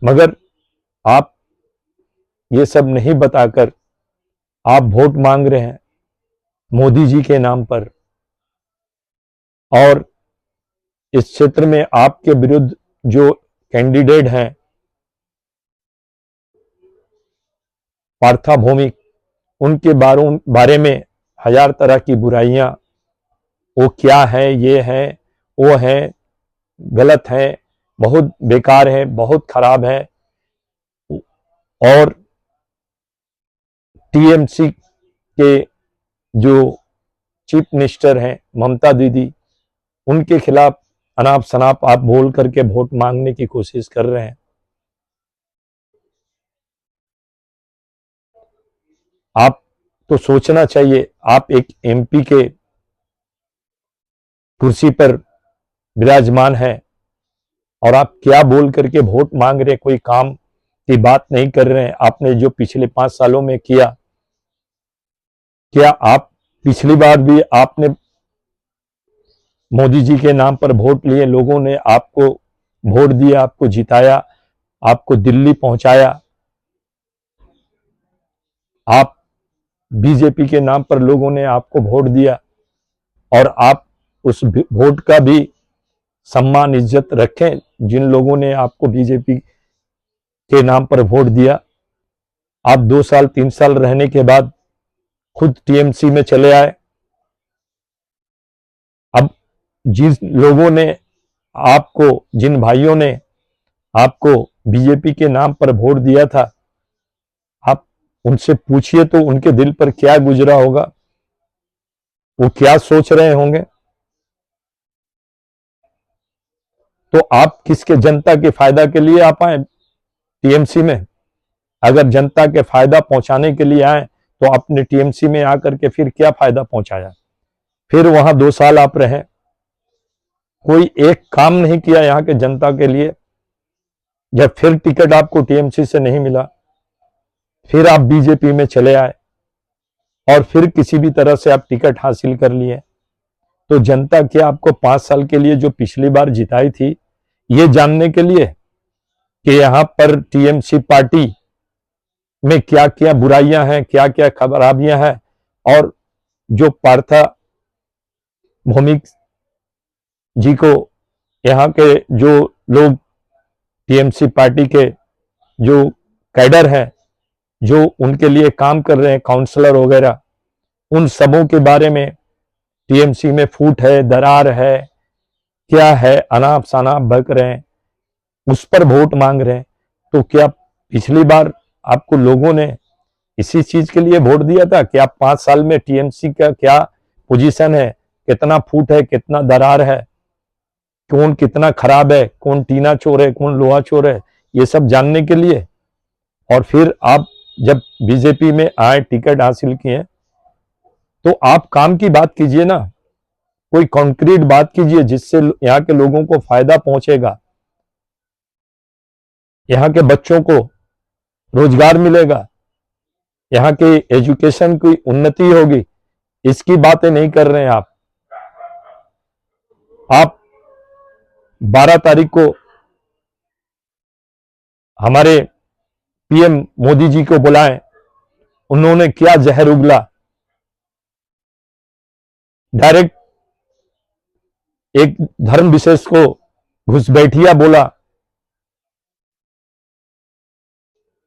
मगर आप ये सब नहीं बताकर आप वोट मांग रहे हैं मोदी जी के नाम पर, और इस क्षेत्र में आपके विरुद्ध जो कैंडिडेट हैं पार्था भौमिक, उनके बारे में हजार तरह की बुराइयां, वो क्या है, ये है, वो है, गलत है, बहुत बेकार है, बहुत खराब है। और टीएमसी के जो चीफ मिनिस्टर हैं ममता दीदी, उनके खिलाफ अनाप शनाप आप बोल करके वोट मांगने की कोशिश कर रहे हैं। आप तो सोचना चाहिए, आप एक एमपी के कुर्सी पर विराजमान है और आप क्या बोल करके वोट मांग रहे, कोई काम की बात नहीं कर रहे हैं। आपने जो पिछले 5 सालों में किया, क्या आप पिछली बार भी आपने मोदी जी के नाम पर वोट लिए, लोगों ने आपको वोट दिया, आपको जिताया, आपको दिल्ली पहुंचाया, आप बीजेपी के नाम पर लोगों ने आपको वोट दिया और आप उस वोट का भी सम्मान इज्जत रखें जिन लोगों ने आपको बीजेपी के नाम पर वोट दिया। आप 2 साल 3 साल रहने के बाद खुद टीएमसी में चले आए। अब जिन लोगों ने आपको, जिन भाइयों ने आपको बीजेपी के नाम पर वोट दिया था, आप उनसे पूछिए तो उनके दिल पर क्या गुजरा होगा, वो क्या सोच रहे होंगे। तो आप किसके, जनता के फायदा के लिए आप आए टीएमसी में? अगर जनता के फायदा पहुंचाने के लिए आए तो आपने टीएमसी में आकर के फिर क्या फायदा पहुंचाया? फिर वहां 2 साल आप रहे, कोई एक काम नहीं किया यहां के जनता के लिए। जब फिर टिकट आपको टीएमसी से नहीं मिला, फिर आप बीजेपी में चले आए और फिर किसी भी तरह से आप टिकट हासिल कर लिए। तो जनता क्या आपको 5 साल के लिए जो पिछली बार जिताई थी, ये जानने के लिए कि यहां पर टीएमसी पार्टी में क्या क्या बुराइयां हैं, क्या क्या खराबियां हैं, और जो पार्था भौमिक जी को यहाँ के जो लोग टीएमसी पार्टी के जो कैडर हैं, जो उनके लिए काम कर रहे हैं, काउंसलर वगैरह, उन सबों के बारे में टीएमसी में फूट है, दरार है, क्या है, अनाप शनाप बक रहे हैं, उस पर वोट मांग रहे हैं। तो क्या पिछली बार आपको लोगों ने इसी चीज के लिए वोट दिया था कि आप 5 साल में टीएमसी का क्या पोजीशन है, कितना फूट है, कितना दरार है, कौन कितना खराब है, कौन टीना चोर है, कौन लोहा चोर है, ये सब जानने के लिए। और फिर आप जब बीजेपी में आए, टिकट हासिल किए, तो आप काम की बात कीजिए ना, कोई कॉन्क्रीट बात कीजिए जिससे यहाँ के लोगों को फायदा पहुंचेगा, यहाँ के बच्चों को रोजगार मिलेगा, यहाँ के एजुकेशन की उन्नति होगी। इसकी बातें नहीं कर रहे हैं आप 12 तारीख को हमारे पीएम मोदी जी को बुलाएं, उन्होंने क्या जहर उगला, डायरेक्ट एक धर्म विशेष को घुसपैठिया बोला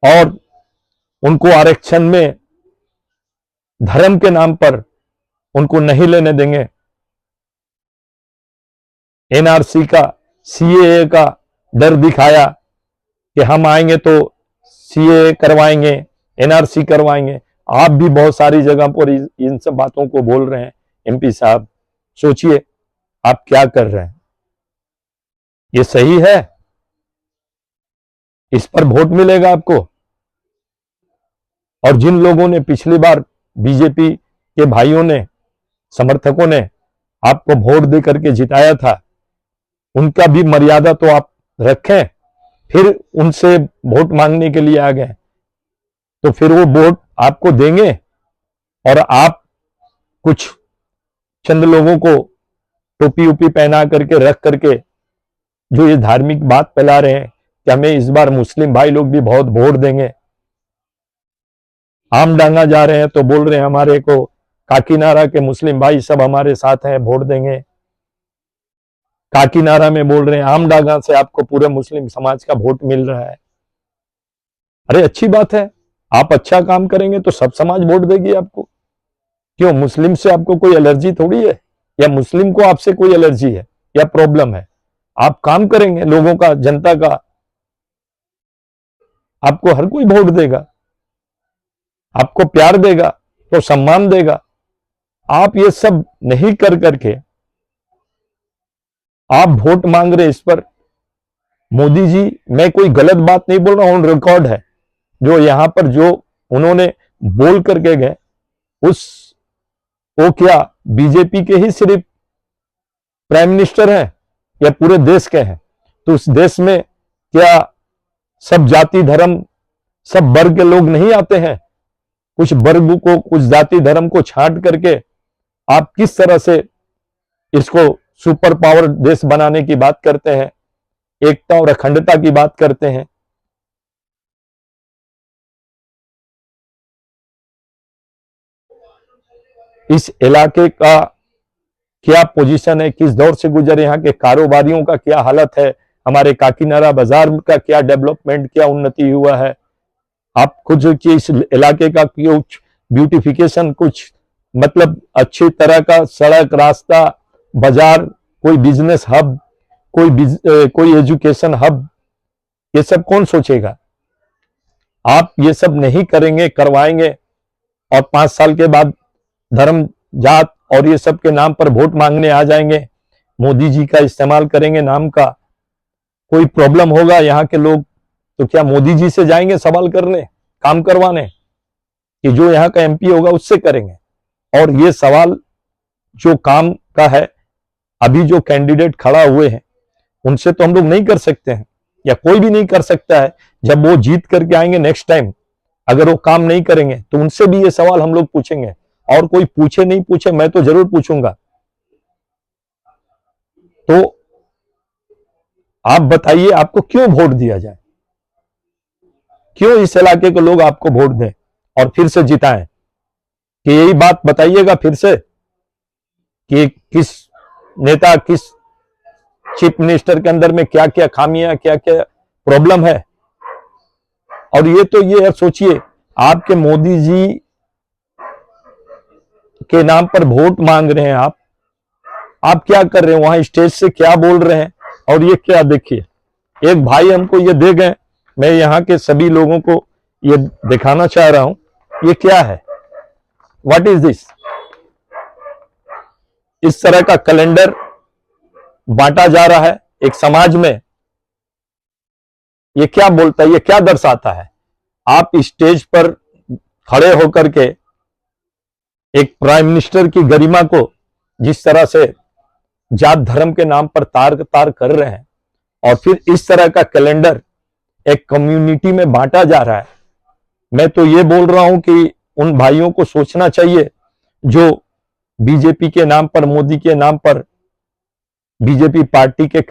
और उनको आरक्षण में धर्म के नाम पर उनको नहीं लेने देंगे। एनआरसी का, सीएए का डर दिखाया कि हम आएंगे तो सीएए करवाएंगे, एनआरसी करवाएंगे। आप भी बहुत सारी जगह पर इन सब बातों को बोल रहे हैं। एमपी साहब, सोचिए आप क्या कर रहे हैं, ये सही है? इस पर वोट मिलेगा आपको? और जिन लोगों ने पिछली बार बीजेपी के भाइयों ने, समर्थकों ने आपको वोट दे करके जिताया था, उनका भी मर्यादा तो आप रखें। फिर उनसे वोट मांगने के लिए आ गए तो फिर वो वोट आपको देंगे और आप कुछ चंद लोगों को टोपी उपी पहना करके रख करके जो ये धार्मिक बात फैला रहे हैं, कि हमें इस बार मुस्लिम भाई लोग भी बहुत वोट देंगे। आमडांगा जा रहे हैं तो बोल रहे हैं हमारे को काकीनारा के मुस्लिम भाई सब हमारे साथ हैं, वोट देंगे। काकीनारा में बोल रहे हैं आमडांगा से आपको पूरे मुस्लिम समाज का वोट मिल रहा है। अरे अच्छी बात है, आप अच्छा काम करेंगे तो सब समाज वोट देगी आपको। क्यों, मुस्लिम से आपको कोई एलर्जी थोड़ी है, या मुस्लिम को आपसे कोई एलर्जी है या प्रॉब्लम है? आप काम करेंगे लोगों का, जनता का, आपको हर कोई वोट देगा, आपको प्यार देगा, तो सम्मान देगा। आप ये सब नहीं कर करके आप वोट मांग रहे इस पर। मोदी जी, मैं कोई गलत बात नहीं बोल रहा हूं, रिकॉर्ड है जो यहां पर जो उन्होंने बोल करके गए, वो क्या बीजेपी के ही सिर्फ प्राइम मिनिस्टर हैं या पूरे देश के हैं? तो उस देश में क्या सब जाति धर्म सब वर्ग के लोग नहीं आते हैं? कुछ वर्ग को, कुछ जाति धर्म को छांट करके आप किस तरह से इसको सुपर पावर देश बनाने की बात करते हैं, एकता और अखंडता की बात करते हैं। इस इलाके का क्या पोजीशन है, किस दौर से गुजरे, यहाँ के कारोबारियों का क्या हालत है, हमारे काकीनारा बाजार का क्या डेवलपमेंट, क्या उन्नति हुआ है, आप खुद की इस इलाके का कुछ ब्यूटिफिकेशन, कुछ मतलब अच्छी तरह का सड़क, रास्ता, बाजार, कोई बिजनेस हब, कोई एजुकेशन हब, ये सब कौन सोचेगा? आप ये सब नहीं करेंगे, करवाएंगे, और 5 साल के बाद धर्म, जात और ये सब के नाम पर वोट मांगने आ जाएंगे, मोदी जी का इस्तेमाल करेंगे नाम का, कोई प्रॉब्लम होगा यहाँ के लोग तो क्या मोदी जी से जाएंगे सवाल करने, काम करवाने, कि जो यहाँ का एमपी होगा उससे करेंगे? और ये सवाल जो काम का है, अभी जो कैंडिडेट खड़ा हुए हैं उनसे तो हम लोग नहीं कर सकते हैं, या कोई भी नहीं कर सकता है। जब वो जीत करके आएंगे नेक्स्ट टाइम, अगर वो काम नहीं करेंगे तो उनसे भी ये सवाल हम लोग पूछेंगे, और कोई पूछे नहीं पूछे, मैं तो जरूर पूछूंगा। तो आप बताइए, आपको क्यों वोट दिया जाए? क्यों इस इलाके के लोग आपको वोट दें और फिर से जिताएं? कि यही बात बताइएगा फिर से कि किस नेता, किस चीफ मिनिस्टर के अंदर में क्या क्या खामियां, क्या क्या प्रॉब्लम है। और ये तो ये सोचिए, आपके मोदी जी के नाम पर वोट मांग रहे हैं आप क्या कर रहे हैं वहां, स्टेज से क्या बोल रहे हैं? और ये क्या, देखिए, एक भाई हमको ये दे गए, मैं यहाँ के सभी लोगों को ये दिखाना चाह रहा हूं, ये क्या है, व्हाट इज दिस? इस तरह का कैलेंडर बांटा जा रहा है एक समाज में। ये क्या बोलता है, ये क्या दर्शाता है? आप स्टेज पर खड़े होकर के एक प्राइम मिनिस्टर की गरिमा को जिस तरह से जात धर्म के नाम पर तार तार कर रहे हैं, और फिर इस तरह का कैलेंडर एक कम्युनिटी में बांटा जा रहा है। मैं तो ये बोल रहा हूं कि उन भाइयों को सोचना चाहिए जो बीजेपी के नाम पर, मोदी के नाम पर, बीजेपी पार्टी के